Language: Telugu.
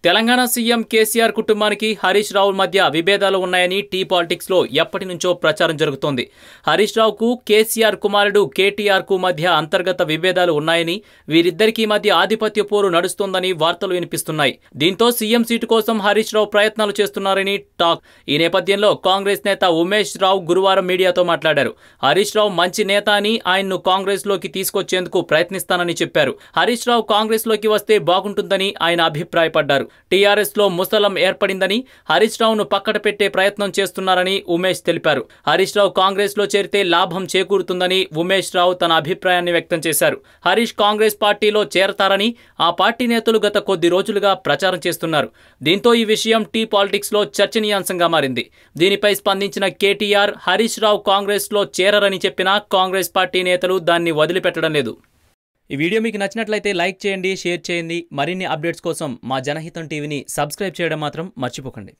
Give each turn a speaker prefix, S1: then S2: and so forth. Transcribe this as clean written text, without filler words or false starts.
S1: తెలంగాణ సీఎం కేసీఆర్ కుటుంబానికి హరీష్ రావు మధ్య విభేదాలు ఉన్నాయని టీ పాలిటిక్స్ లో ఎప్పటి నుంచో ప్రచారం జరుగుతోంది. హరీష్ రావుకు కేసీఆర్ కుమారుడు కేటీఆర్ కు మధ్య అంతర్గత విభేదాలు ఉన్నాయని, వీరిద్దరికీ మధ్య ఆధిపత్య పోరు నడుస్తోందని వార్తలు వినిపిస్తున్నాయి. దీంతో సీఎం సీటు కోసం హరీష్ రావు ప్రయత్నాలు చేస్తున్నారని టాక్. ఈ నేపథ్యంలో కాంగ్రెస్ నేత ఉమేష్ రావు గురువారం మీడియాతో మాట్లాడారు. హరీష్ రావు మంచి నేత అని, ఆయన్ను కాంగ్రెస్ లోకి తీసుకొచ్చేందుకు ప్రయత్నిస్తానని చెప్పారు. హరీష్ రావు కాంగ్రెస్ లోకి వస్తే బాగుంటుందని ఆయన అభిప్రాయపడ్డారు. టీఆర్ఎస్ లో ముసలం ఏర్పడిందని, హరీష్ రావును పక్కన పెట్టే ప్రయత్నం చేస్తున్నారని ఉమేష్ తెలిపారు. హరీష్ రావు కాంగ్రెస్ లో చేరితే లాభం చేకూరుతుందని ఉమేష్ రావు తన అభిప్రాయాన్ని వ్యక్తం చేశారు. హరీష్ కాంగ్రెస్ పార్టీలో చేరతారని ఆ పార్టీ నేతలు గత కొద్ది రోజులుగా ప్రచారం చేస్తున్నారు. దీంతో ఈ విషయం టీ పాలిటిక్స్ లో చర్చనీయాంశంగా మారింది. దీనిపై స్పందించిన కేటీఆర్, హరీష్ రావు కాంగ్రెస్ లో చేరరని చెప్పినా కాంగ్రెస్ పార్టీ నేతలు దాన్ని వదిలిపెట్టడం లేదు. ఈ వీడియో మీకు నచ్చినట్లయితే లైక్ చేయండి, షేర్ చేయండి. మరిన్ని అప్డేట్స్ కోసం మా జనహితం టీవీని సబ్స్క్రైబ్ చేయడం మాత్రం మర్చిపోకండి.